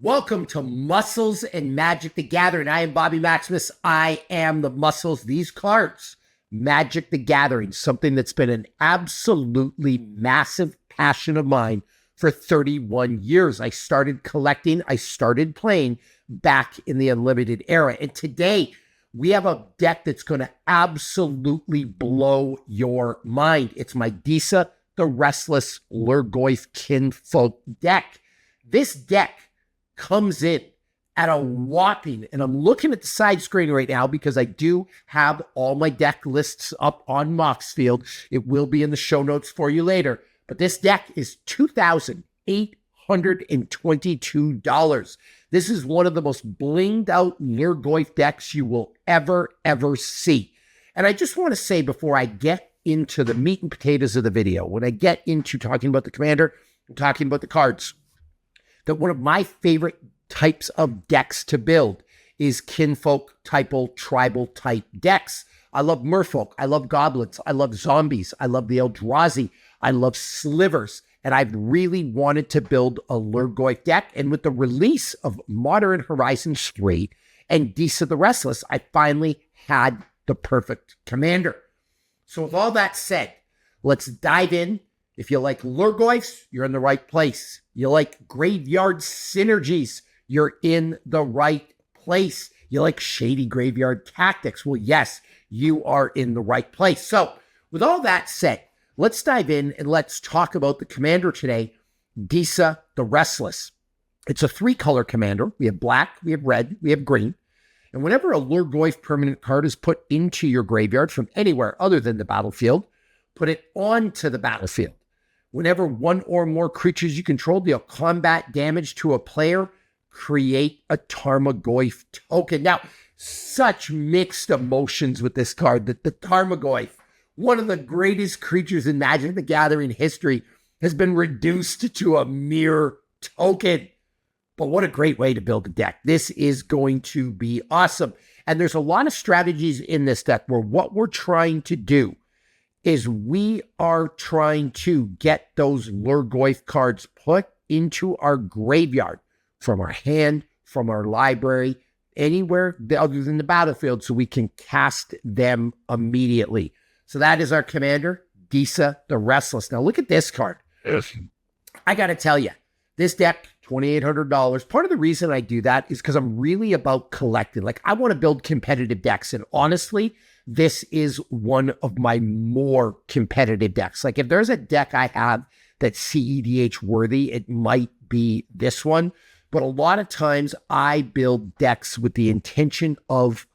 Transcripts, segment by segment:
Welcome to Muscles and Magic the Gathering. I am Bobby Maximus. I am the muscles. These cards, Magic the Gathering, something that's been an absolutely massive passion of mine for 31 years. I started collecting, I started playing back in the Unlimited era. And today we have a deck that's going to absolutely blow your mind. It's my Disa the Restless Lhurgoyf kinfolk deck. This deck comes in at a whopping, and I'm looking at the side screen right now because I do have all my deck lists up on Moxfield. It will be in the show notes for you later. But this deck is $2,822. This is one of the most blinged out Lhurgoyf decks you will ever see. And I just want to say before I get into the meat and potatoes of the video, when I get into talking about the commander, I'm talking about the cards, that one of my favorite types of decks to build is kinfolk, tribal type decks. I love merfolk, I love goblins, I love zombies, I love the Eldrazi, I love slivers, and I've really wanted to build a Lhurgoyf deck. And with the release of Modern Horizons 3 and Disa the Restless, I finally had the perfect commander. So with all that said, let's dive in. If you like Lhurgoyfs, you're in the right place. You like graveyard synergies, you're in the right place. You like shady graveyard tactics, well, yes, you are in the right place. So with all that said, let's dive in and let's talk about the commander today, Disa the Restless. It's a 3-color commander. We have black, we have red, we have green. And whenever a Lhurgoyf permanent card is put into your graveyard from anywhere other than the battlefield, put it onto the battlefield. Whenever one or more creatures you control deal combat damage to a player, create a Tarmogoyf token. Now, such mixed emotions with this card that the Tarmogoyf, one of the greatest creatures in Magic the Gathering history, has been reduced to a mere token. But what a great way to build a deck. This is going to be awesome. And there's a lot of strategies in this deck where what we're trying to do is we are trying to get those Lhurgoyf cards put into our graveyard from our hand, from our library, anywhere other than the battlefield, so we can cast them immediately. So that is our commander, Disa the Restless. Now look at this card. I got to tell you, this deck, $2,800. Part of the reason I do that is because I'm really about collecting. Like, I want to build competitive decks, and honestly, this is one of my more competitive decks. Like, if there's a deck I have that's CEDH worthy, it might be this one. But a lot of times I build decks with the intention of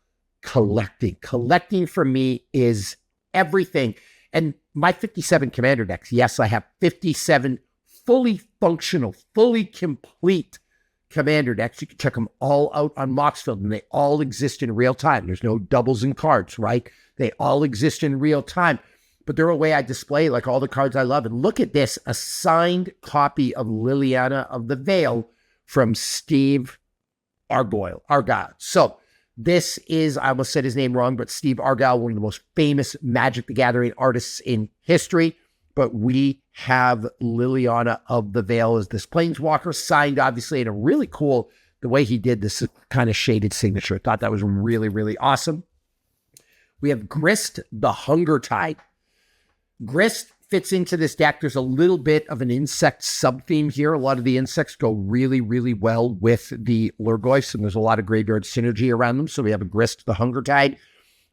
collecting. Collecting for me is everything. And my 57 commander decks, yes, I have 57 fully functional, fully complete commander decks. You can check them all out on Moxfield, and they all exist in real time. There's no doubles in cards, right? They all exist in real time. But they're a way I display like all the cards I love. And look at this, a signed copy of Liliana of the Veil from Steve Argyle. So this is, I almost said his name wrong, but Steve Argyle, one of the most famous Magic the Gathering artists in history. But we have Liliana of the Veil as this Planeswalker, signed obviously in a really cool, the way he did this kind of shaded signature. I thought that was really awesome. We have Grist the Hunger Tide. Grist fits into this deck. There's a little bit of an insect sub-theme here. A lot of the insects go really well with the Lhurgoyfs, and there's a lot of graveyard synergy around them. So we have a Grist the Hunger Tide.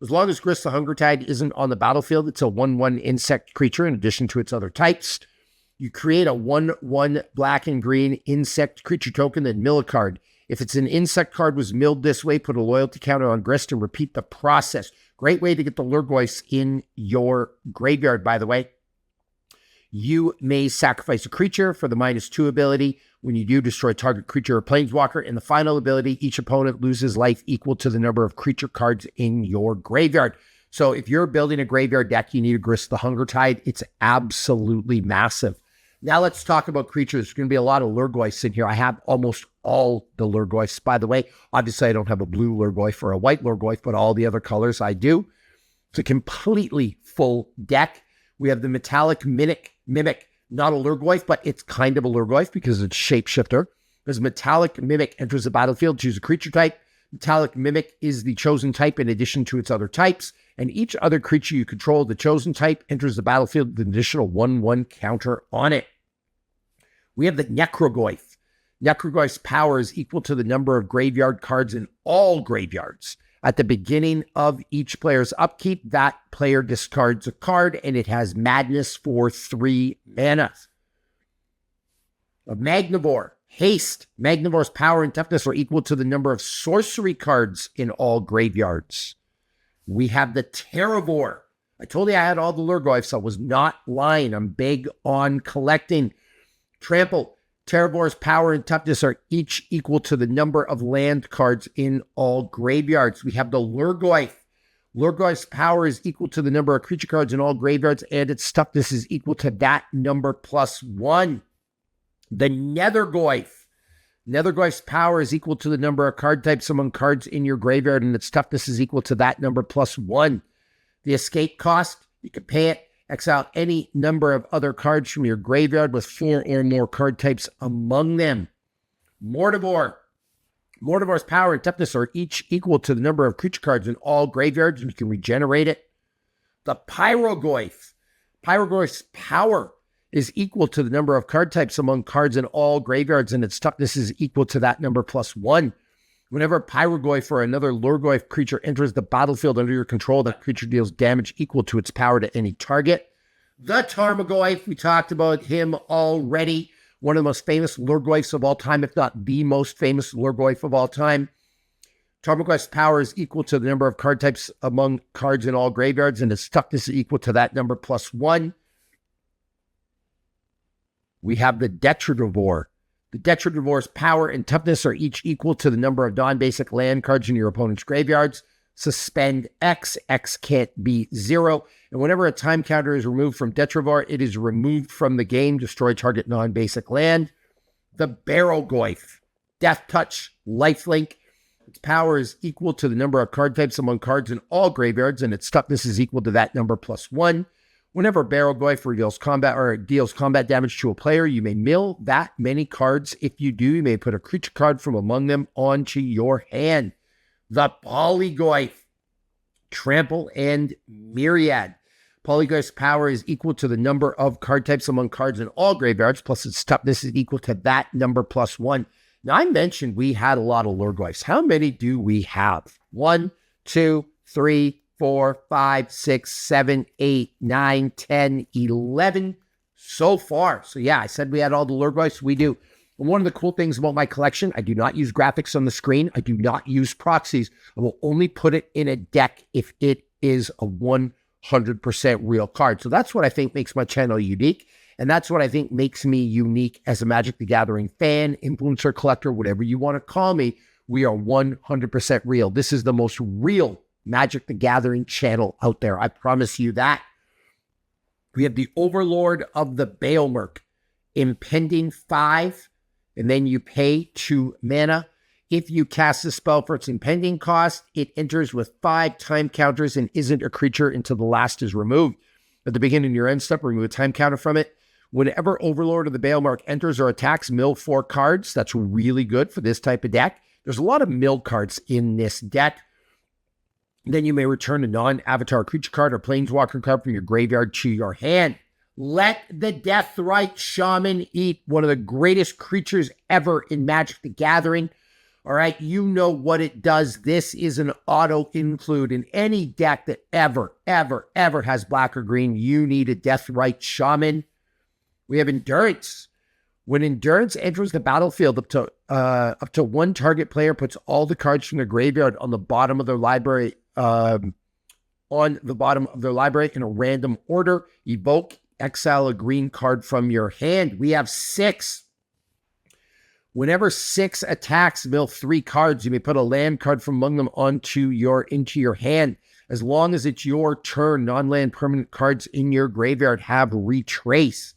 As long as Grist the Hunger Tide isn't on the battlefield, it's a 1/1 insect creature in addition to its other types. You create a 1/1 black and green insect creature token, then mill a card. If it's an insect card was milled this way, put a loyalty counter on Grist and repeat the process. Great way to get the Lhurgoyfs in your graveyard, by the way. You may sacrifice a creature for the -2 ability. When you do, destroy target creature or planeswalker. In the final ability, each opponent loses life equal to the number of creature cards in your graveyard. So if you're building a graveyard deck, you need to Grist the Hunger Tide. It's absolutely massive. Now let's talk about creatures. There's going to be a lot of Lhurgoyfs in here. I have almost all the Lhurgoyfs, by the way. Obviously, I don't have a blue Lhurgoyf or a white Lhurgoyf, but all the other colors I do. It's a completely full deck. We have the Metallic Mimic, not a Lhurgoyf, but it's kind of a Lhurgoyf because it's Shapeshifter. As Metallic Mimic enters the battlefield, choose a creature type. Metallic Mimic is the chosen type in addition to its other types, and each other creature you control, the chosen type, enters the battlefield with an additional 1/1 counter on it. We have the Lhurgoyf. Lhurgoyf's power is equal to the number of graveyard cards in all graveyards. At the beginning of each player's upkeep, that player discards a card, and it has Madness for 3 mana. A Magnivore. Haste. Magnivore's power and toughness are equal to the number of sorcery cards in all graveyards. We have the Terravore. I told you I had all the Lhurgoyfs. I was not lying. I'm big on collecting. Trample. Terravore's power and toughness are each equal to the number of land cards in all graveyards. We have the Lhurgoyf. Lhurgoyf's power is equal to the number of creature cards in all graveyards, and its toughness is equal to that number plus 1. The Nethergoyf. Nethergoyf's power is equal to the number of card types among cards in your graveyard, and its toughness is equal to that number plus 1. The escape cost, you can pay it. Exile any number of other cards from your graveyard with 4 or more card types among them. Mortivore. Mortivore's power and toughness are each equal to the number of creature cards in all graveyards, and you can regenerate it. The Pyrogoyf. Pyrogoyf's power is equal to the number of card types among cards in all graveyards, and its toughness is equal to that number plus 1. Whenever a Pyrogoyf or another Lhurgoyf creature enters the battlefield under your control, that creature deals damage equal to its power to any target. The Tarmogoyf, we talked about him already. One of the most famous Lhurgoyfs of all time, if not the most famous Lhurgoyf of all time. Tarmogoyf's power is equal to the number of card types among cards in all graveyards, and its toughness is equal to that number plus 1. We have the Detradivore. The Detradivore's power and toughness are each equal to the number of non-basic land cards in your opponent's graveyards. Suspend X. X can't be 0. And whenever a time counter is removed from Detradivore, it is removed from the game. Destroy target non-basic land. The Barrelgoyf. Death Touch, Lifelink. Its power is equal to the number of card types among cards in all graveyards, and its toughness is equal to that number plus 1. Whenever Barrelgoyf reveals combat or deals combat damage to a player, you may mill that many cards. If you do, you may put a creature card from among them onto your hand. The Polygoyf. Trample and Myriad. Polygoyf's power is equal to the number of card types among cards in all graveyards, plus its toughness is equal to that number plus 1. Now, I mentioned we had a lot of Lhurgoyfs. How many do we have? 1, 2, 3, 4, 5, 6, 7, 8, 9, 10, 11 so far. So yeah, I said we had all the Lhurgoyfs. We do. And one of the cool things about my collection, I do not use graphics on the screen. I do not use proxies. I will only put it in a deck if it is a 100% real card. So that's what I think makes my channel unique. And that's what I think makes me unique as a Magic the Gathering fan, influencer, collector, whatever you want to call me. We are 100% real. This is the most real Magic the Gathering channel out there. I promise you that. We have the Overlord of the Baelmerk. Impending 5, and then you pay 2 mana. If you cast the spell for its impending cost, it enters with 5 time counters and isn't a creature until the last is removed. At the beginning of your end step, remove a time counter from it. Whenever Overlord of the Baelmerk enters or attacks, mill 4 cards. That's really good for this type of deck. There's a lot of mill cards in this deck. Then you may return a non-avatar creature card or planeswalker card from your graveyard to your hand. Let the Deathrite Shaman eat, one of the greatest creatures ever in Magic the Gathering. All right, you know what it does. This is an auto-include in any deck that ever has black or green. You need a Deathrite Shaman. We have Endurance. When Endurance enters the battlefield, up to one target player puts all the cards from their graveyard on the bottom of their library in a random order. Evoke, exile a green card from your hand. We have 6. Whenever 6 attacks, mill 3 cards. You may put a land card from among them into your hand. As long as it's your turn, non-land permanent cards in your graveyard have retrace.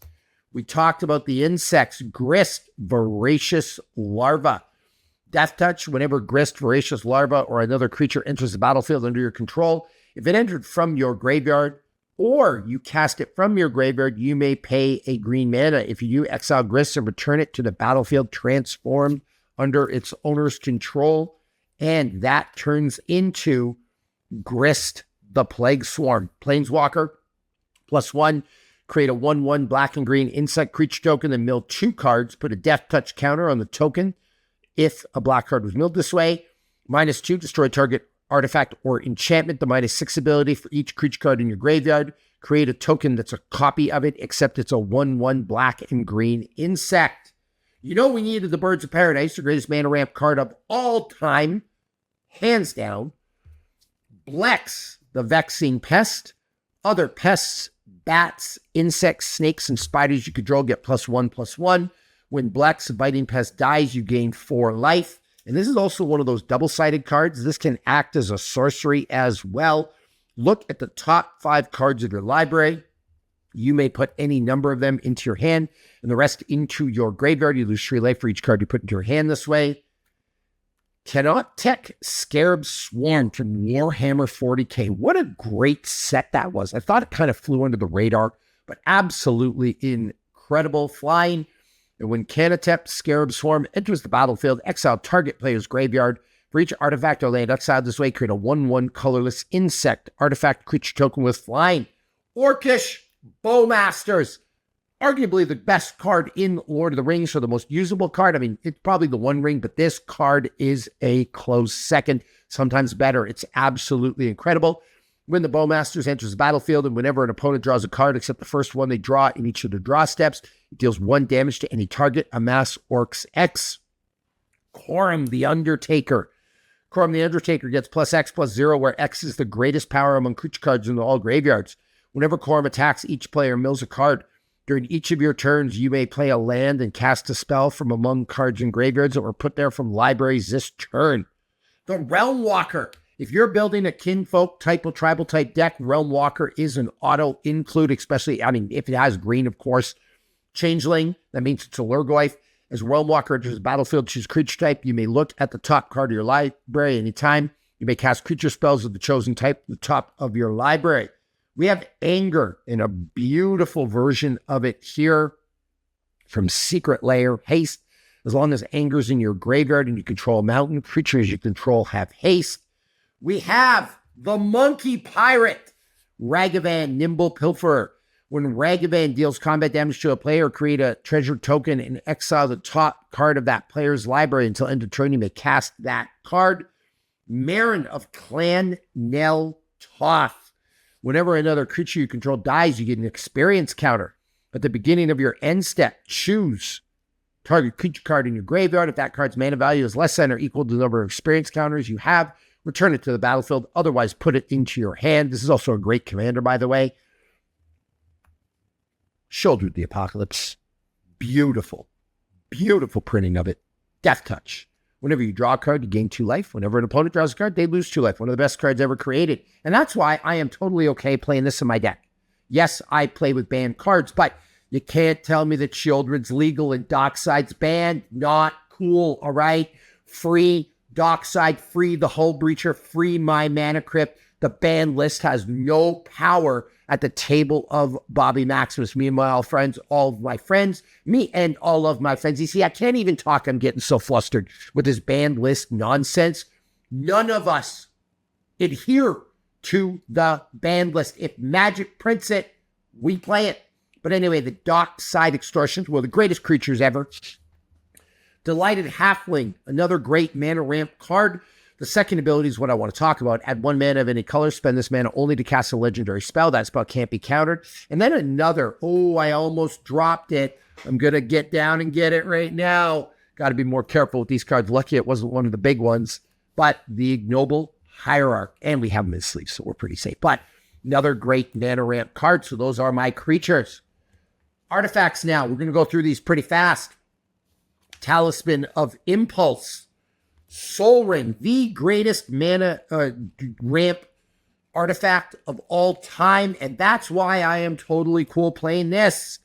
We talked about the insects. Grist, Voracious Larva. Death Touch, whenever Grist, Voracious Larva, or another creature enters the battlefield under your control, if it entered from your graveyard, or you cast it from your graveyard, you may pay a green mana. If you do, exile Grist and return it to the battlefield transformed under its owner's control, and that turns into Grist the Plague Swarm. Planeswalker, +1, create a 1/1 black and green insect creature token, then mill 2 cards, put a Death Touch counter on the token if a black card was milled this way. -2, destroy target artifact or enchantment. The -6 ability for each creature card in your graveyard. Create a token that's a copy of it, except it's a 1/1 black and green insect. You know we needed the Birds of Paradise, the greatest mana ramp card of all time, hands down. Blex, the Vexing Pest. Other pests, bats, insects, snakes, and spiders you control get +1/+1. When Blex, the Biting Pest, dies, you gain 4 life. And this is also one of those double-sided cards. This can act as a sorcery as well. Look at the top 5 cards of your library. You may put any number of them into your hand and the rest into your graveyard. You lose 3 life for each card you put into your hand this way. Cannot Tech Scarab Swarm from Warhammer 40K. What a great set that was. I thought it kind of flew under the radar, but absolutely incredible. Flying. And when Canatep Scarab Swarm enters the battlefield, exile target player's graveyard. For each artifact or land exiled this way, create a 1/1 colorless insect artifact creature token with flying. Orcish Bowmasters. Arguably the best card in Lord of the Rings, or the most usable card. I mean, it's probably the One Ring, but this card is a close second, sometimes better. It's absolutely incredible. When the Bowmasters enters the battlefield, and whenever an opponent draws a card except the first one they draw in each of the draw steps, it deals 1 damage to any target. Amass Orcs X. Corum the Undertaker. Corum the Undertaker gets +X/+0, where X is the greatest power among creature cards in all graveyards. Whenever Corum attacks, each player mills a card. During each of your turns, you may play a land and cast a spell from among cards in graveyards that were put there from libraries this turn. The Realm Walker. If you're building a kinfolk type or tribal type deck, Realm Walker is an auto include, especially, I mean, if it has green, of course. Changeling, that means it's a Lhurgoyf. As Realm Walker enters the battlefield, choose creature type. You may look at the top card of your library anytime. You may cast creature spells of the chosen type at the top of your library. We have Anger in a beautiful version of it here from Secret Lair. Haste. As long as Anger's in your graveyard and you control a mountain, creatures you control have haste. We have the Monkey Pirate, Ragavan Nimble Pilferer. When Ragavan deals combat damage to a player, create a treasure token and exile the top card of that player's library until end of turn. You may cast that card. Marin of Clan Nel Toth. Whenever another creature you control dies, you get an experience counter. At the beginning of your end step, choose target creature card in your graveyard. If that card's mana value is less than or equal to the number of experience counters you have, return it to the battlefield. Otherwise, put it into your hand. This is also a great commander, by the way. Shoulder the Apocalypse. Beautiful, beautiful printing of it. Death Touch. Whenever you draw a card, you gain 2 life. Whenever an opponent draws a card, they lose 2 life. One of the best cards ever created. And that's why I am totally okay playing this in my deck. Yes, I play with banned cards, but you can't tell me that Children's legal and Dockside's banned. Not cool, all right? Free Dockside, free the Hull Breacher, free my Mana Crypt. The ban list has no power at the table of Bobby Maximus. Me and my friends, all of my friends, me and all of my friends. You see, I can't even talk. I'm getting so flustered with this banned list nonsense. None of us adhere to the banned list. If Magic prints it, we play it. But anyway, the Dockside Extortions were the greatest creatures ever. Delighted Halfling, another great mana ramp card. The second ability is what I want to talk about. Add 1 mana of any color. Spend this mana only to cast a legendary spell. That spell can't be countered. And then another. Oh, I almost dropped it. I'm going to get down and get it right now. Got to be more careful with these cards. Lucky it wasn't one of the big ones. But the Ignoble Hierarch. And we have them in sleeves, so we're pretty safe. But another great mana ramp card. So those are my creatures. Artifacts now. We're going to go through these pretty fast. Talisman of Impulse. Soul Ring, the greatest mana ramp artifact of all time, and that's why I am totally cool playing this.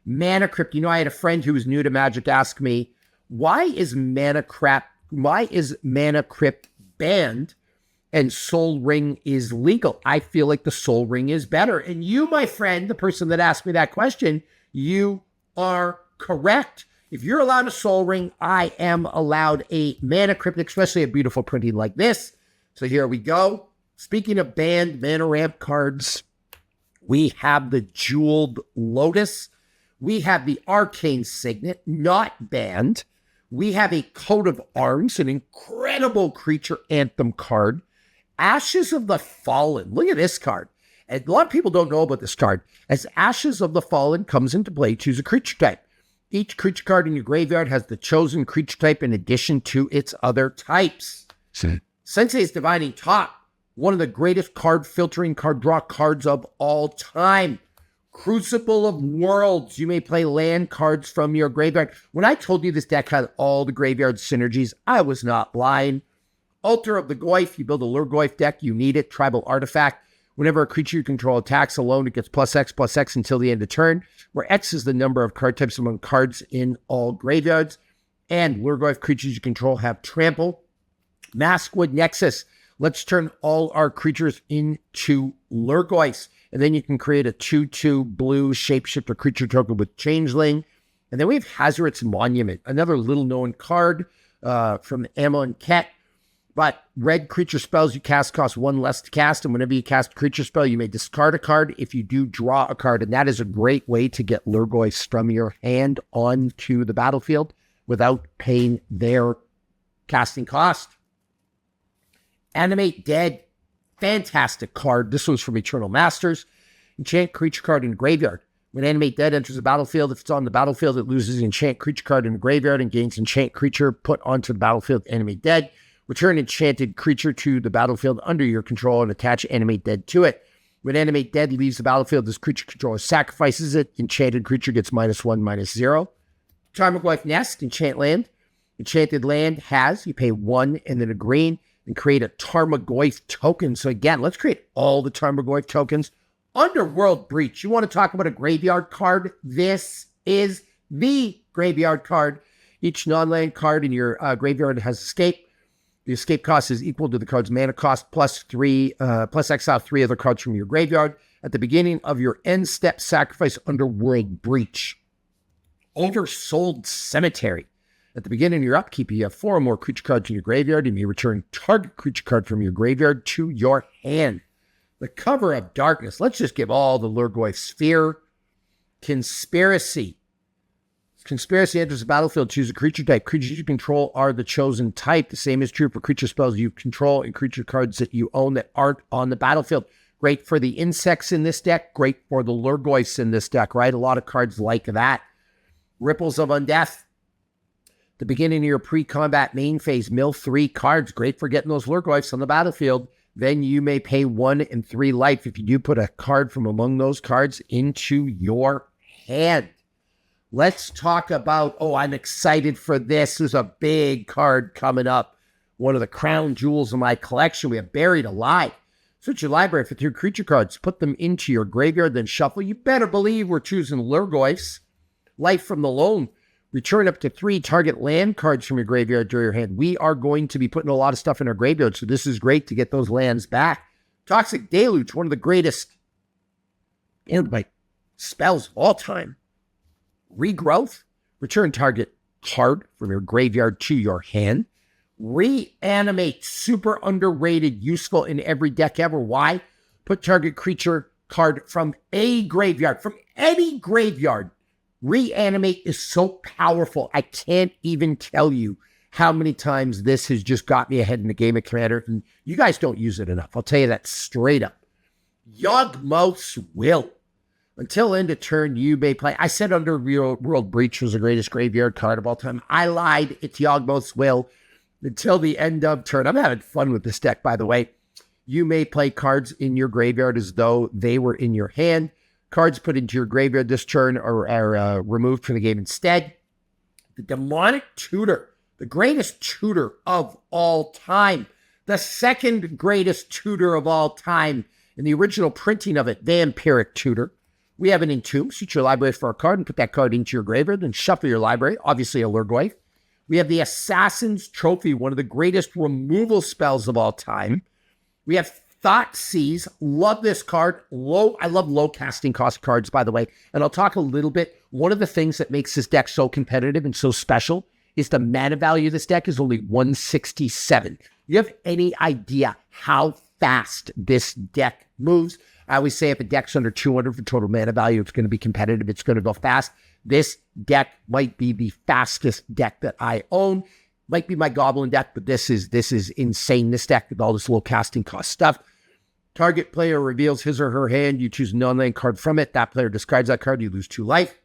Mana Crypt. You know, I had a friend who was new to Magic ask me, why is Mana Crypt banned and Soul Ring is legal. I feel like the Soul Ring is better. And you, my friend, the person that asked me that question, you are correct. If you're allowed a Soul Ring, I am allowed a Mana Cryptic, especially a beautiful printing like this. So here we go. Speaking of banned Mana Ramp cards, we have the Jeweled Lotus. We have the Arcane Signet, not banned. We have a Coat of Arms, an incredible creature anthem card. Ashes of the Fallen. Look at this card. And a lot of people don't know about this card. As Ashes of the Fallen comes into play, choose a creature type. Each creature card in your graveyard has the chosen creature type in addition to its other types. Sensei's Divining Top, one of the greatest card filtering, card draw cards of all time. Crucible of Worlds. You may play land cards from your graveyard. When I told you this deck had all the graveyard synergies, I was not lying. Altar of the Goyf. You build a Lhurgoyf deck. You need it. Tribal Artifact. Whenever a creature you control attacks alone, it gets +X until the end of turn, where X is the number of card types among cards in all graveyards. And Lhurgoyf creatures you control have Trample. Maskwood Nexus. Let's turn all our creatures into Lhurgoyfs. And then you can create a 2/2 blue shapeshifter creature token with Changeling. And then we have Hazoret's Monument, another little-known card from Ammo and Ket. But red creature spells you cast cost 1 less to cast, and whenever you cast a creature spell, you may discard a card. If you do, draw a card, and that is a great way to get Lhurgoyfs from your hand onto the battlefield without paying their casting cost. Animate Dead, fantastic card. This was from Eternal Masters. Enchant creature card in graveyard. When Animate Dead enters the battlefield, if it's on the battlefield, it loses enchant creature card in the graveyard and gains enchant creature put onto the battlefield. Animate Dead. Return enchanted creature to the battlefield under your control and attach Animate Dead to it. When Animate Dead leaves the battlefield, this creature controller sacrifices it. Enchanted creature gets -1/-0. Tarmogoyf Nest, enchant land. Enchanted land has, you pay 1 and then a green and create a Tarmogoyf token. So again, let's create all the Tarmogoyf tokens. Underworld Breach. You want to talk about a graveyard card? This is the graveyard card. Each non-land card in your graveyard has escape. The escape cost is equal to the card's mana cost plus exile 3 other cards from your graveyard. At the beginning of your end step, sacrifice Underworld Breach. Oversold Cemetery. At the beginning of your upkeep, you have 4 or more creature cards in your graveyard, and you return target creature card from your graveyard to your hand. The Cover of Darkness. Let's just give all the Lhurgoyf Sphere. Conspiracy. Conspiracy enters the battlefield. Choose a creature type. Creatures you control are the chosen type. The same is true for creature spells you control and creature cards that you own that aren't on the battlefield. Great for the insects in this deck. Great for the Lhurgoyfs in this deck, right? A lot of cards like that. Ripples of Undeath. The beginning of your pre-combat main phase, mill 3 cards. Great for getting those Lhurgoyfs on the battlefield. Then you may pay 1 and 3 life if you do put a card from among those cards into your hand. Let's talk about, I'm excited for this. There's a big card coming up. One of the crown jewels of my collection. We have Buried Alive. Search your library for 3 creature cards. Put them into your graveyard, then shuffle. You better believe we're choosing Lhurgoyfs. Life from the Loam. Return up to 3 target land cards from your graveyard to your hand. We are going to be putting a lot of stuff in our graveyard, so this is great to get those lands back. Toxic Deluge, one of the greatest spells of all time. Regrowth, return target card from your graveyard to your hand. Reanimate, super underrated, useful in every deck ever. Why? Put target creature card from a graveyard, from any graveyard. Reanimate is so powerful. I can't even tell you how many times this has just got me ahead in the game of Commander. And you guys don't use it enough. I'll tell you that straight up. Yawgmoth's Will. Until end of turn, you may play. I said Underworld Breach was the greatest graveyard card of all time. I lied. It's Yawgmoth's Will. Until the end of turn. I'm having fun with this deck, by the way. You may play cards in your graveyard as though they were in your hand. Cards put into your graveyard this turn are removed from the game instead. The Demonic Tutor. The greatest tutor of all time. The second greatest tutor of all time. In the original printing of it, Vampiric Tutor. We have an Entomb. Search your library for a card and put that card into your graveyard, then shuffle your library. Obviously a Lhurgoyf. We have the Assassin's Trophy, one of the greatest removal spells of all time. We have Thoughtseize. Love this card. I love low casting cost cards, by the way. And I'll talk a little bit. One of the things that makes this deck so competitive and so special is the mana value of this deck is only 167. You have any idea how fast this deck moves? I always say if a deck's under 200 for total mana value, it's going to be competitive. It's going to go fast. This deck might be the fastest deck that I own. Might be my Goblin deck, but this is insane. This deck with all this low casting cost stuff. Target player reveals his or her hand. You choose a non-land card from it. That player discards that card. You lose 2 life.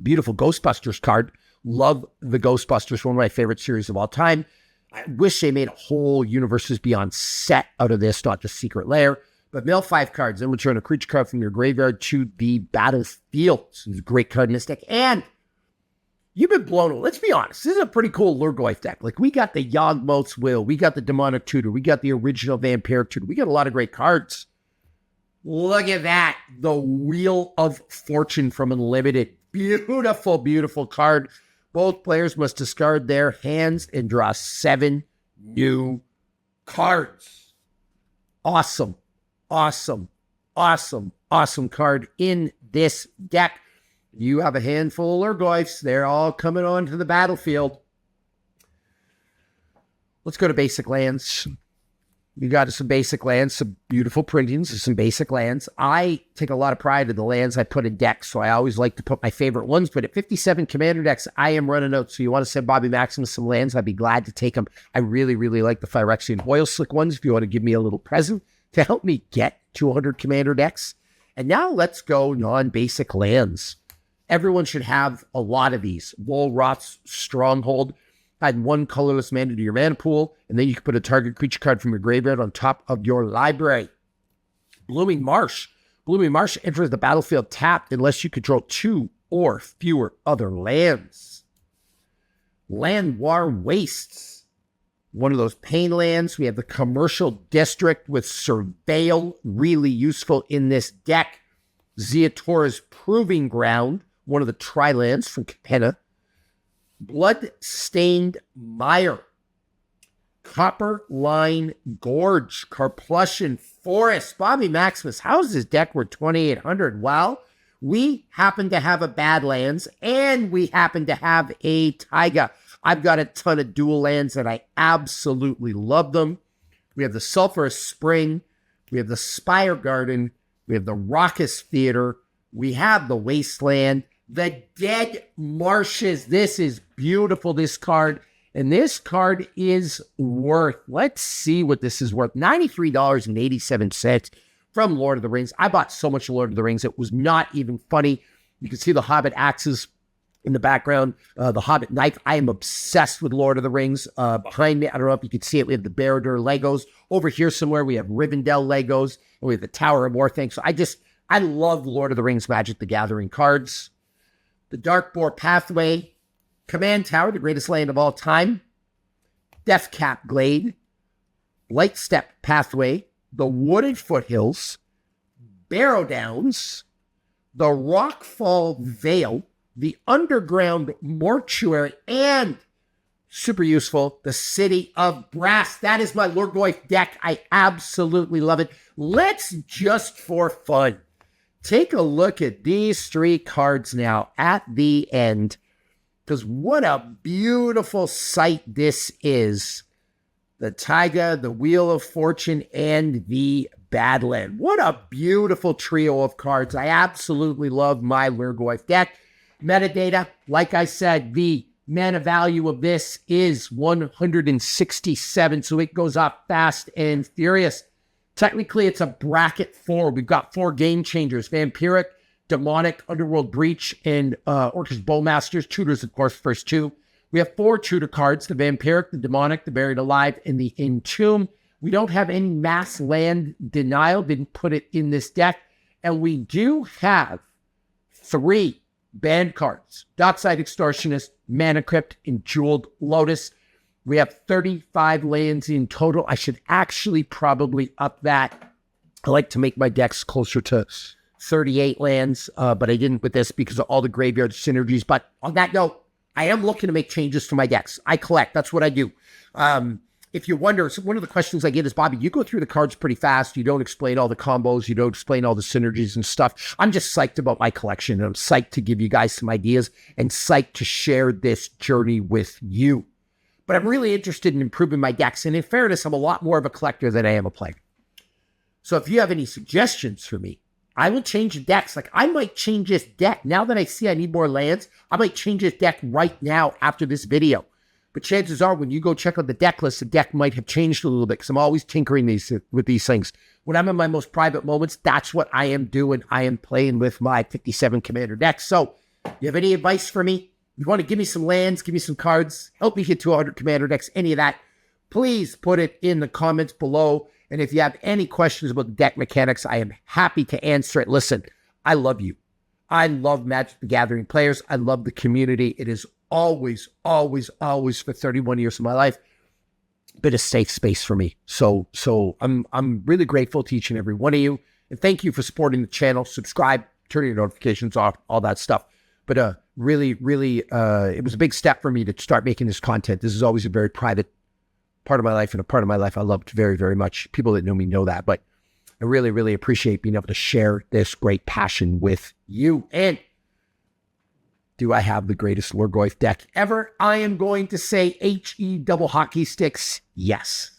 Beautiful Ghostbusters card. Love the Ghostbusters, one of my favorite series of all time. I wish they made a whole Universes Beyond set out of this, not just Secret Lair. But mill 5 cards, then return a creature card from your graveyard to the battlefield. It's a great card in this deck. And you've been blown away. Let's be honest. This is a pretty cool Lhurgoyf deck. Like, we got the Yawgmoth's Will. We got the Demonic Tutor. We got the original Vampiric Tutor. We got a lot of great cards. Look at that. The Wheel of Fortune from Unlimited. Beautiful, beautiful card. Both players must discard their hands and draw 7 new cards. Awesome. Awesome, awesome, awesome card in this deck. You have a handful of Lhurgoyfs. They're all coming onto the battlefield. Let's go to basic lands. You got some basic lands, some beautiful printings of some basic lands. I take a lot of pride in the lands I put in decks, so I always like to put my favorite ones. But at 57 Commander decks, I am running out. So you want to send Bobby Maximus some lands, I'd be glad to take them. I really, really like the Phyrexian Oilslick ones if you want to give me a little present to help me get 200 Commander decks. And now let's go non-basic lands. Everyone should have a lot of these. Wolroth's Stronghold. Add 1 colorless mana to your mana pool, and then you can put a target creature card from your graveyard on top of your library. Blooming Marsh. Blooming Marsh enters the battlefield tapped unless you control 2 or fewer other lands. Llanowar Wastes. One of those pain lands. We have the Commercial District with Surveil, really useful in this deck. Zeatora's Proving Ground, one of the tri-lands from Capenna. Blood-Stained Mire. Copper Line Gorge, Carplusian Forest. Bobby Maximus, how's this deck worth 2,800? Well, we happen to have a Badlands, and we happen to have a Taiga. I've got a ton of dual lands, and I absolutely love them. We have the Sulphurous Spring. We have the Spire Garden. We have the Raucous Theater. We have the Wasteland. The Dead Marshes. This is beautiful, this card. And this card is worth, let's see what this is worth, $93.87 from Lord of the Rings. I bought so much Lord of the Rings, it was not even funny. You can see the Hobbit axes in the background, the Hobbit knife. I am obsessed with Lord of the Rings. Behind me, I don't know if you can see it, we have the Barad-dûr Legos. Over here somewhere, we have Rivendell Legos, and we have the Tower of Orthanc. So I love Lord of the Rings Magic the Gathering cards. The Darkboar Pathway, Command Tower, the greatest land of all time, Deathcap Glade, Lightstep Pathway, the Wooded Foothills, Barrow Downs, the Rockfall Vale, the Underground Mortuary, and, super useful, the City of Brass. That is my Lhurgoyf deck. I absolutely love it. Let's just for fun take a look at these 3 cards now at the end, because what a beautiful sight this is. The Taiga, the Wheel of Fortune, and the Badland. What a beautiful trio of cards. I absolutely love my Lhurgoyf deck. Metadata, like I said, the mana value of this is 167, so it goes up fast and furious. Technically, it's a bracket 4. We've got 4 game changers: Vampiric, Demonic, Underworld Breach, and Orcus Bowmasters. Tutors, of course, first 2. We have 4 tutor cards: the Vampiric, the Demonic, the Buried Alive, and the Entomb. We don't have any mass land denial. Didn't put it in this deck. And we do have 3 banned cards: Dockside Extortionist, Mana Crypt, and Jeweled Lotus. We have 35 lands in total. I should actually probably up that. I like to make my decks closer to 38 lands, but I didn't with this because of all the graveyard synergies. But on that note, I am looking to make changes to my decks. I collect. That's what I do. if you wonder, so one of the questions I get is, Bobby, you go through the cards pretty fast. You don't explain all the combos. You don't explain all the synergies and stuff. I'm just psyched about my collection, and I'm psyched to give you guys some ideas and psyched to share this journey with you. But I'm really interested in improving my decks. And in fairness, I'm a lot more of a collector than I am a player. So if you have any suggestions for me, I will change the decks. Like, I might change this deck. Now that I see I need more lands, I might change this deck right now after this video. But chances are, when you go check out the deck list, the deck might have changed a little bit because I'm always tinkering with these things. When I'm in my most private moments, that's what I am doing. I am playing with my 57 Commander deck. So, you have any advice for me? You want to give me some lands, give me some cards, help me hit 200 Commander decks, any of that, please put it in the comments below. And if you have any questions about the deck mechanics, I am happy to answer it. Listen, I love you. I love Magic the Gathering players. I love the community. It is always, always, always, for 31 years of my life, been a safe space for me. So I'm really grateful to each and every one of you. And thank you for supporting the channel. Subscribe, turn your notifications off, all that stuff. But really, it was a big step for me to start making this content. This is always a very private part of my life, and a part of my life I loved very, very much. People that know me know that. But I really, really appreciate being able to share this great passion with you. And do I have the greatest Lhurgoyf deck ever? I am going to say HE double hockey sticks, yes.